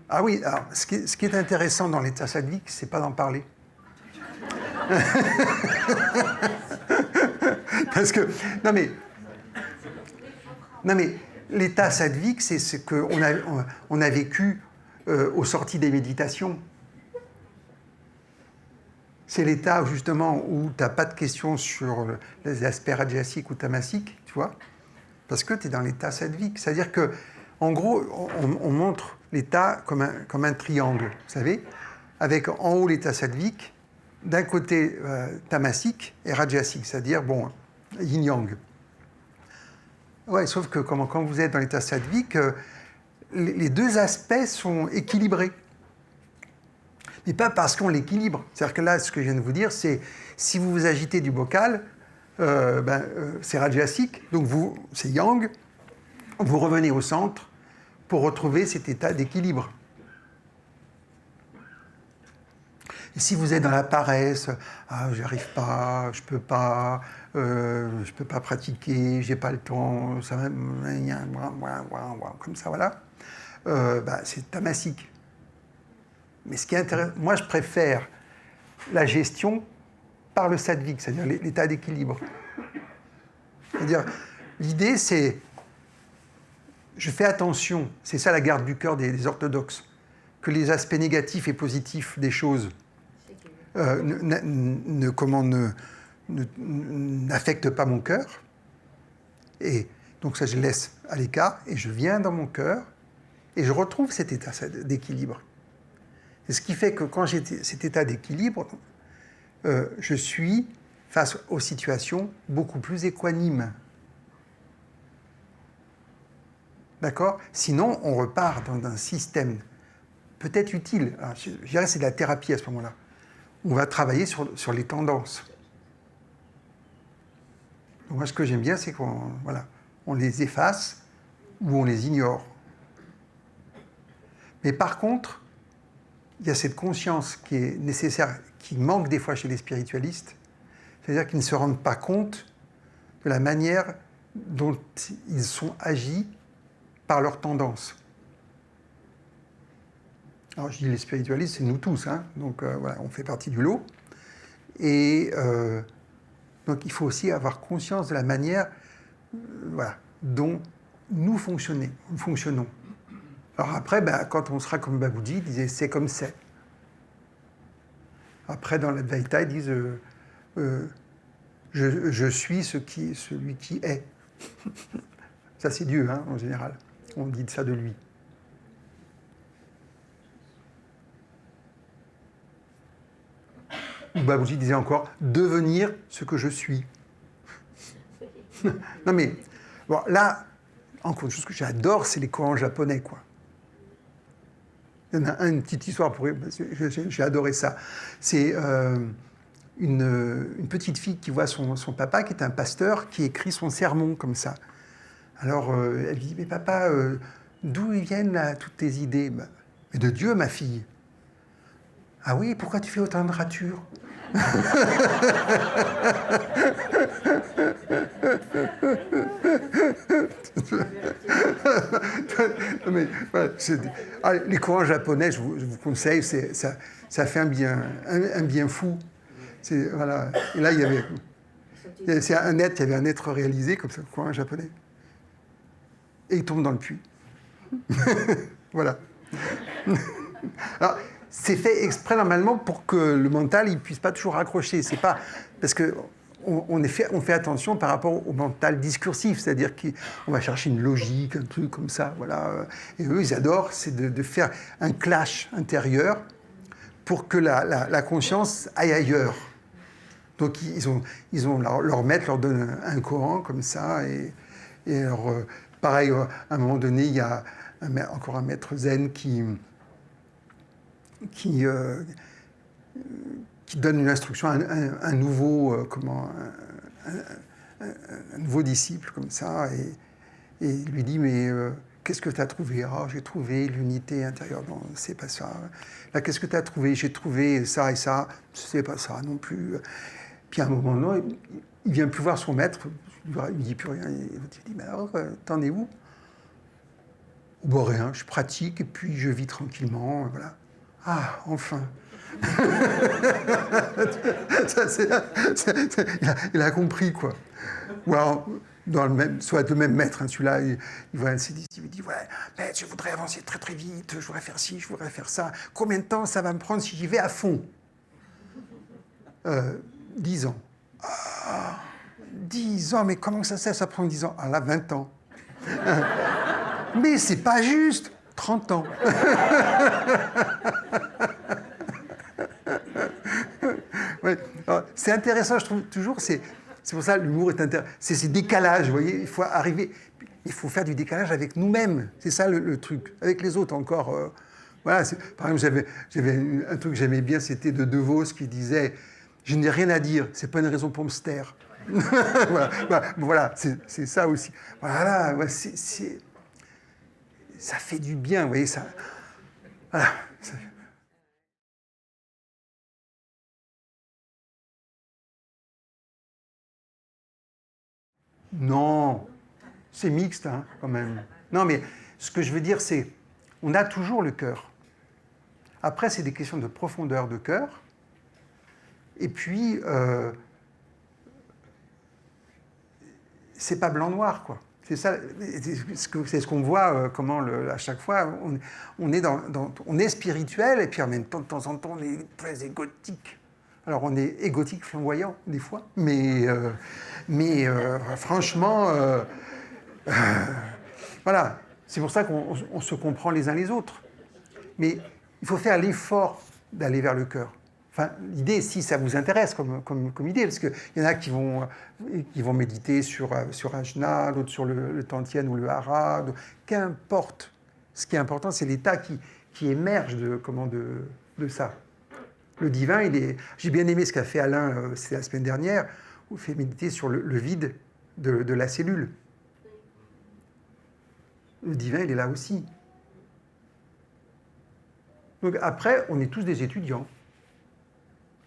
Ah oui, alors, ce qui est intéressant dans l'état sattvique, c'est pas d'en parler. Parce que, non mais l'état sattvique, c'est ce qu'on a vécu aux sorties des méditations. C'est l'état justement où tu n'as pas de questions sur les aspects rajasiques ou tamasiques, tu vois, parce que tu es dans l'état sattvique. C'est-à-dire que, en gros, on montre l'état comme un triangle, vous savez, avec en haut l'état sattvique, d'un côté tamasique et rajasique, c'est-à-dire, bon, yin-yang. Ouais, sauf que quand vous êtes dans l'état sattvique, les deux aspects sont équilibrés. Mais pas parce qu'on l'équilibre. C'est-à-dire que là, ce que je viens de vous dire, c'est si vous vous agitez du bocal, c'est rajasique, donc c'est yang, vous revenez au centre pour retrouver cet état d'équilibre. Et si vous êtes dans la paresse, ah, j'arrive pas, je peux pas pratiquer, j'ai pas le temps, ça va, comme ça, voilà, c'est tamasique. Mais ce qui est intéressant, moi je préfère la gestion par le sattvique, c'est-à-dire l'état d'équilibre. C'est-à-dire, l'idée c'est, je fais attention, c'est ça la garde du cœur des orthodoxes, que les aspects négatifs et positifs des choses n'affectent pas mon cœur. Et donc ça, je laisse à l'écart et je viens dans mon cœur et je retrouve cet état d'équilibre. Et ce qui fait que quand j'ai cet état d'équilibre, je suis face aux situations beaucoup plus équanime. D'accord ? Sinon, on repart dans un système peut-être utile. Alors, je dirais que c'est de la thérapie à ce moment-là. On va travailler sur les tendances. Donc moi, ce que j'aime bien, c'est on les efface ou on les ignore. Mais par contre, il y a cette conscience qui est nécessaire, qui manque des fois chez les spiritualistes, c'est-à-dire qu'ils ne se rendent pas compte de la manière dont ils sont agis par leurs tendances. Alors je dis les spiritualistes, c'est nous tous, hein, donc voilà, on fait partie du lot. Et donc il faut aussi avoir conscience de la manière dont nous fonctionnons. Alors après, quand on sera comme Babaji, il disait c'est comme c'est. Après, dans l'Advaita, ils disent je suis celui qui est. Ça, c'est Dieu, hein, en général. On dit ça de lui. Babaji disait encore devenir ce que je suis. Non mais, bon, là, encore une chose que j'adore, c'est les koans japonais, quoi. Il y en a une petite histoire, j'ai adoré ça. C'est une petite fille qui voit son papa, qui est un pasteur, qui écrit son sermon comme ça. Alors, elle lui dit, mais papa, d'où viennent là, toutes tes idées ? Mais de Dieu, ma fille. Ah oui, pourquoi tu fais autant de ratures ? Mais, les courants japonais, je vous conseille, ça fait un bien fou. Voilà. Et là, il y avait un être réalisé comme ça, le courant japonais. Et il tombe dans le puits. Voilà. Alors, c'est fait exprès normalement pour que le mental ne puisse pas toujours accrocher. C'est pas parce que on fait attention par rapport au mental discursif, c'est-à-dire qu'on va chercher une logique, un truc comme ça, voilà. Et eux, ils adorent, c'est de faire un clash intérieur pour que la conscience aille ailleurs. Donc ils ont leur maître leur donne un koan comme ça, et alors, pareil, à un moment donné, il y a encore un maître zen qui donne une instruction à un nouveau, un nouveau disciple comme ça, et il lui dit, mais qu'est-ce que tu as trouvé ? Ah, j'ai trouvé l'unité intérieure. Non, c'est pas ça. Là, qu'est-ce que tu as trouvé ? J'ai trouvé ça et ça. C'est pas ça non plus. Puis à un moment donné, il vient plus voir son maître, il lui dit plus rien. Il dit, mais alors, t'en es où ? Bon, rien, je pratique et puis je vis tranquillement, voilà. Ah, enfin. Il a compris, quoi. Ou alors, soit le même maître, hein, celui-là, il voit un CD, il dit, ouais, maître, je voudrais avancer très très vite, je voudrais faire ci, je voudrais faire ça. Combien de temps ça va me prendre si j'y vais à fond 10 ans. Ah, 10 ans, mais comment ça prend 10 ans? Ah là, 20 ans. Mais c'est pas juste, 30 ans. Ouais. C'est intéressant, je trouve, toujours, c'est pour ça que l'humour est intéressant. C'est ces décalages, vous voyez, il faut faire du décalage avec nous-mêmes. C'est ça le truc. Avec les autres encore. Voilà, par exemple, j'avais un truc que j'aimais bien, c'était de Vos qui disait « Je n'ai rien à dire, c'est pas une raison pour me taire. » Voilà, c'est ça aussi. Voilà, ça fait du bien, vous voyez, ça... Voilà. Non, c'est mixte, hein, quand même. Non, mais ce que je veux dire, c'est, on a toujours le cœur. Après, c'est des questions de profondeur de cœur. Et puis, c'est pas blanc-noir, quoi. C'est ça, c'est ce qu'on voit, à chaque fois, on est spirituel, et puis en même temps, de temps en temps, on est très égotique. Alors, on est égotique flamboyant, des fois, mais franchement, voilà, c'est pour ça qu'on se comprend les uns les autres. Mais il faut faire l'effort d'aller vers le cœur. Enfin, l'idée, si ça vous intéresse comme idée, parce qu'il y en a qui vont méditer sur Ajna, d'autres sur le Tantien ou le Hara, qu'importe. Ce qui est important, c'est l'état qui émerge de ça. Le divin, j'ai bien aimé ce qu'a fait Alain, c'est la semaine dernière, où il fait méditer sur le vide de la cellule. Le divin, il est là aussi. Donc après, on est tous des étudiants.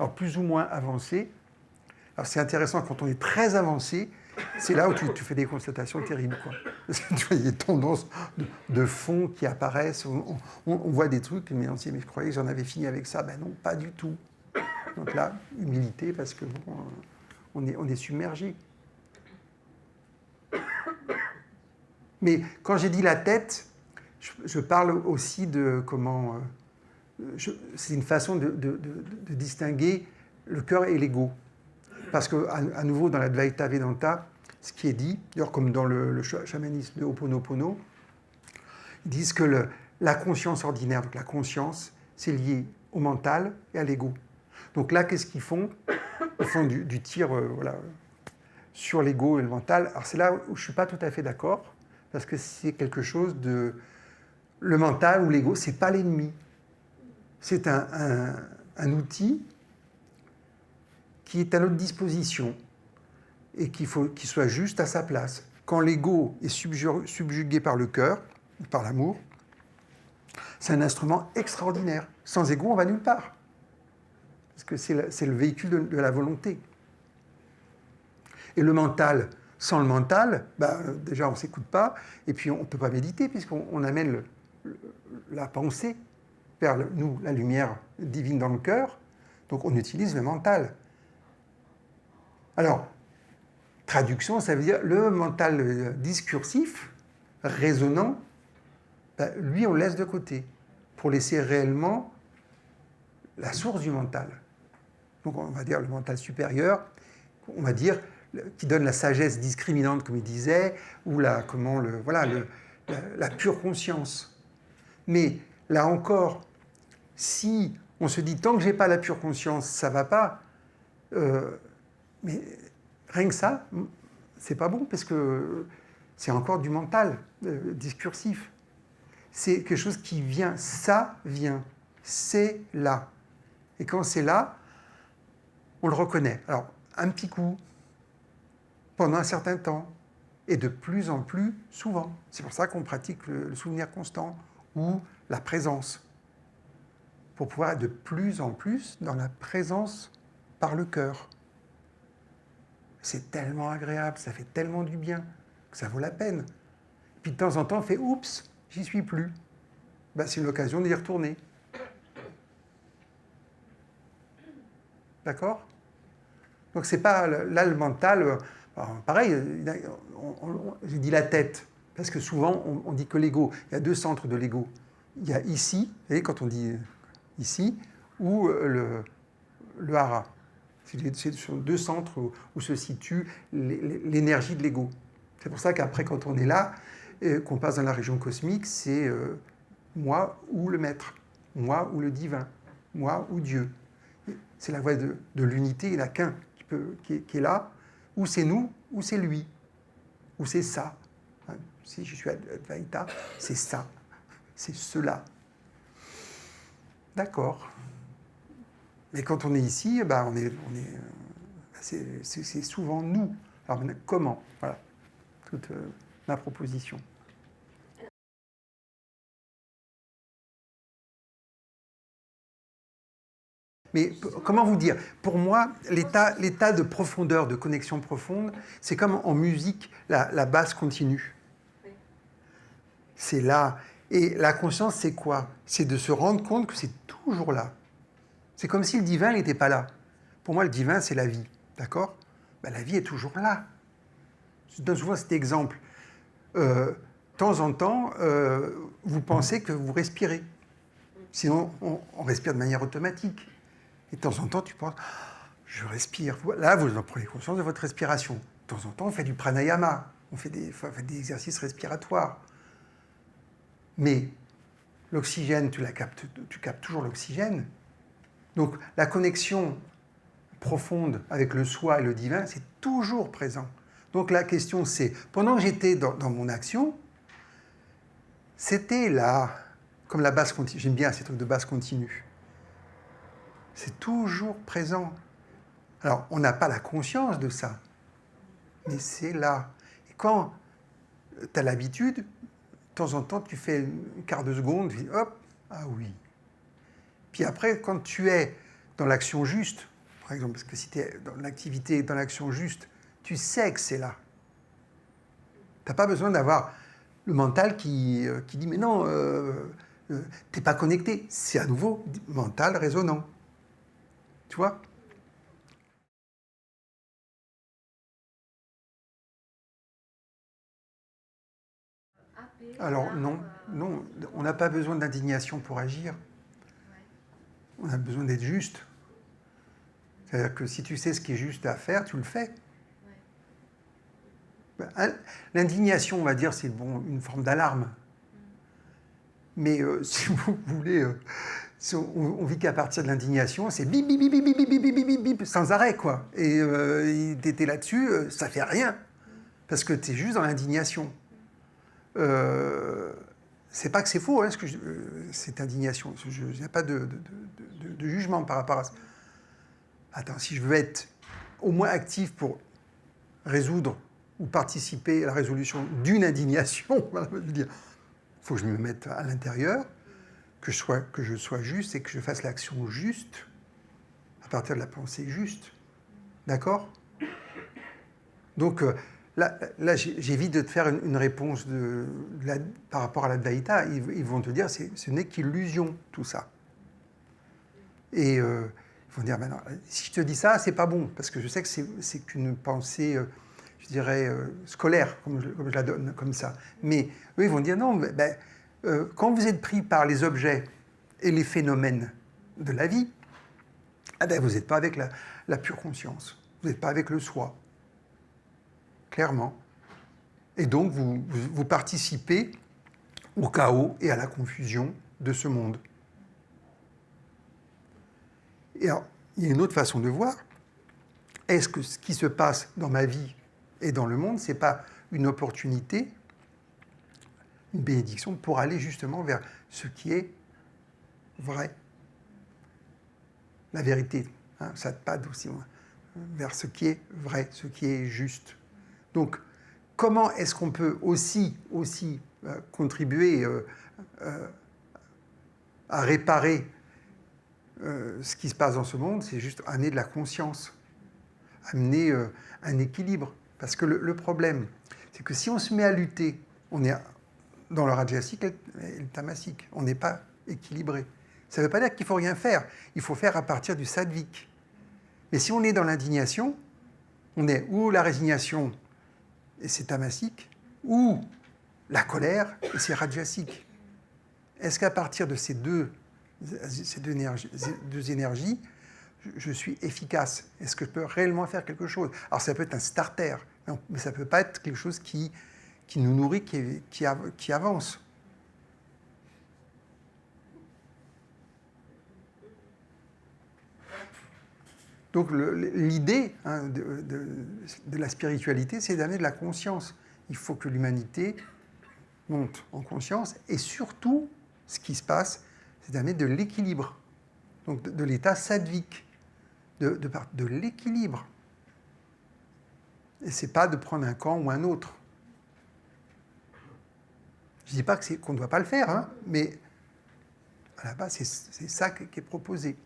Alors plus ou moins avancés. Alors c'est intéressant, quand on est très avancé, c'est là où tu fais des constatations terribles, quoi. Parce que tu vois, il y a des tendances de fond qui apparaissent. On voit des trucs, mais on se dit, mais je croyais que j'en avais fini avec ça. Ben non, pas du tout. Donc là, humilité, parce que bon, on est submergé. Mais quand j'ai dit la tête, je parle aussi de comment... c'est une façon de distinguer le cœur et l'ego. Parce qu'à nouveau, dans la Dvaita Vedanta, ce qui est dit, d'ailleurs comme dans le chamanisme de Ho'oponopono, ils disent que la conscience ordinaire, donc la conscience, c'est lié au mental et à l'ego. Donc là, qu'est-ce qu'ils font? Ils font du tir sur l'ego et le mental. Alors c'est là où je ne suis pas tout à fait d'accord, parce que c'est quelque chose de... Le mental ou l'ego, ce n'est pas l'ennemi. C'est un outil qui est à notre disposition et qu'il faut qu'il soit juste à sa place. Quand l'ego est subjugué par le cœur, par l'amour, c'est un instrument extraordinaire. Sans ego, on va nulle part. Parce que c'est le véhicule de la volonté. Et le mental, sans le mental, déjà on ne s'écoute pas, et puis on ne peut pas méditer, puisqu'on amène la pensée vers la lumière divine dans le cœur, donc on utilise le mental. Alors, traduction, ça veut dire le mental discursif, résonnant, lui on le laisse de côté, pour laisser réellement la source du mental. Donc on va dire le mental supérieur, on va dire qui donne la sagesse discriminante, comme il disait, ou la pure conscience. Mais là encore, si on se dit tant que j'ai pas la pure conscience, ça va pas, mais rien que ça, c'est pas bon parce que c'est encore du mental discursif. C'est quelque chose qui vient, ça vient, c'est là. Et quand c'est là, on le reconnaît. Alors, un petit coup, pendant un certain temps, et de plus en plus souvent. C'est pour ça qu'on pratique le souvenir constant ou la présence, pour pouvoir être de plus en plus dans la présence par le cœur. C'est tellement agréable, ça fait tellement du bien, que ça vaut la peine. Puis de temps en temps, on fait « oups !» j'y suis plus. Ben, c'est l'occasion d'y retourner. D'accord? Donc c'est pas là le mental. Pareil, j'ai dit la tête, parce que souvent on dit que l'ego. Il y a deux centres de l'ego. Il y a ici, vous voyez, quand on dit ici, ou le hara. Ce sont deux centres où se situe l'énergie de l'ego. C'est pour ça qu'après, quand on est là, qu'on passe dans la région cosmique, c'est moi ou le maître, moi ou le divin, moi ou Dieu. C'est la voie de l'unité, il n'y en a qu'un qui est là, ou c'est nous, ou c'est lui, ou c'est ça. Si je suis Advaita, c'est ça, c'est cela. D'accord. Mais quand on est ici, ben c'est souvent nous. Alors comment? Voilà, toute ma proposition. Mais comment vous dire? Pour moi, l'état de profondeur, de connexion profonde, c'est comme en musique, la basse continue. C'est là. Et la conscience, c'est quoi? C'est de se rendre compte que c'est toujours là. C'est comme si le divin n'était pas là. Pour moi, le divin, c'est la vie. D'accord? Ben, la vie est toujours là. Je donne souvent cet exemple. De temps en temps, vous pensez que vous respirez. Sinon, on respire de manière automatique. Et de temps en temps, tu penses, je respire. Là, vous en prenez conscience de votre respiration. De temps en temps, on fait du pranayama. On fait des exercices respiratoires. Mais l'oxygène, tu captes toujours l'oxygène. Donc, la connexion profonde avec le soi et le divin, c'est toujours présent. Donc, la question, c'est, pendant que j'étais dans mon action, c'était là, comme la basse continue. J'aime bien ces trucs de basse continue. C'est toujours présent. Alors, on n'a pas la conscience de ça, mais c'est là. Et quand tu as l'habitude, de temps en temps, tu fais un quart de seconde, tu dis hop, ah oui. Puis après, quand tu es dans l'action juste, par exemple, parce que si tu es dans l'activité, dans l'action juste, tu sais que c'est là. Tu n'as pas besoin d'avoir le mental qui dit mais non, tu n'es pas connecté. C'est à nouveau mental résonnant. Tu vois? Alors non, on n'a pas besoin d'indignation pour agir. On a besoin d'être juste. C'est-à-dire que si tu sais ce qui est juste à faire, tu le fais. L'indignation, on va dire, c'est une forme d'alarme. Mais si vous voulez, on vit qu'à partir de l'indignation, c'est bip, bip, bip, bip, bip, bip, bip, bip, bip, sans arrêt, quoi. Et t'étais là-dessus, ça fait rien. Parce que t'es juste dans l'indignation. C'est pas que c'est faux, hein, cette indignation. Il n'y a pas de jugement par rapport à ça. Attends, si je veux être au moins actif pour résoudre ou participer à la résolution d'une indignation, voilà, je veux dire, il faut que je me mette à l'intérieur, que je sois juste et que je fasse l'action juste à partir de la pensée juste. D'accord? Donc là j'évite de te faire une réponse par rapport à l'Advaita. Ils vont te dire ce n'est qu'illusion, tout ça. Et ils vont dire, ben non, si je te dis ça, c'est pas bon, parce que je sais que c'est qu'une pensée, je dirais, scolaire, comme je la donne, comme ça. Mais eux, ils vont dire, non, quand vous êtes pris par les objets et les phénomènes de la vie, vous n'êtes pas avec la pure conscience, vous n'êtes pas avec le soi, clairement. Et donc, vous participez au chaos et à la confusion de ce monde. Et alors, il y a une autre façon de voir. Est-ce que ce qui se passe dans ma vie et dans le monde, ce n'est pas une opportunité, une bénédiction pour aller justement vers ce qui est vrai? La vérité, hein, ça te pade aussi loin. Vers ce qui est vrai, ce qui est juste. Donc, comment est-ce qu'on peut aussi contribuer à réparer ce qui se passe dans ce monde? C'est juste amener de la conscience, amener un équilibre. Parce que le problème, c'est que si on se met à lutter, on est dans le rajasique et le tamasique. On n'est pas équilibré. Ça ne veut pas dire qu'il ne faut rien faire. Il faut faire à partir du sattvique. Mais si on est dans l'indignation, on est ou la résignation, et c'est tamasique, ou la colère, et c'est rajasique. Est-ce qu'à partir de ces deux énergies, je suis efficace? Est-ce que je peux réellement faire quelque chose? Alors ça peut être un starter, mais ça ne peut pas être quelque chose qui nous nourrit, qui avance. Donc l'idée de la spiritualité, c'est d'amener de la conscience. Il faut que l'humanité monte en conscience, et surtout, ce qui se passe, c'est d'amener de l'équilibre, donc de l'état sattvique, de l'équilibre. Et ce n'est pas de prendre un camp ou un autre. Je ne dis pas qu'on ne doit pas le faire, hein, mais à la base, c'est ça qui est proposé.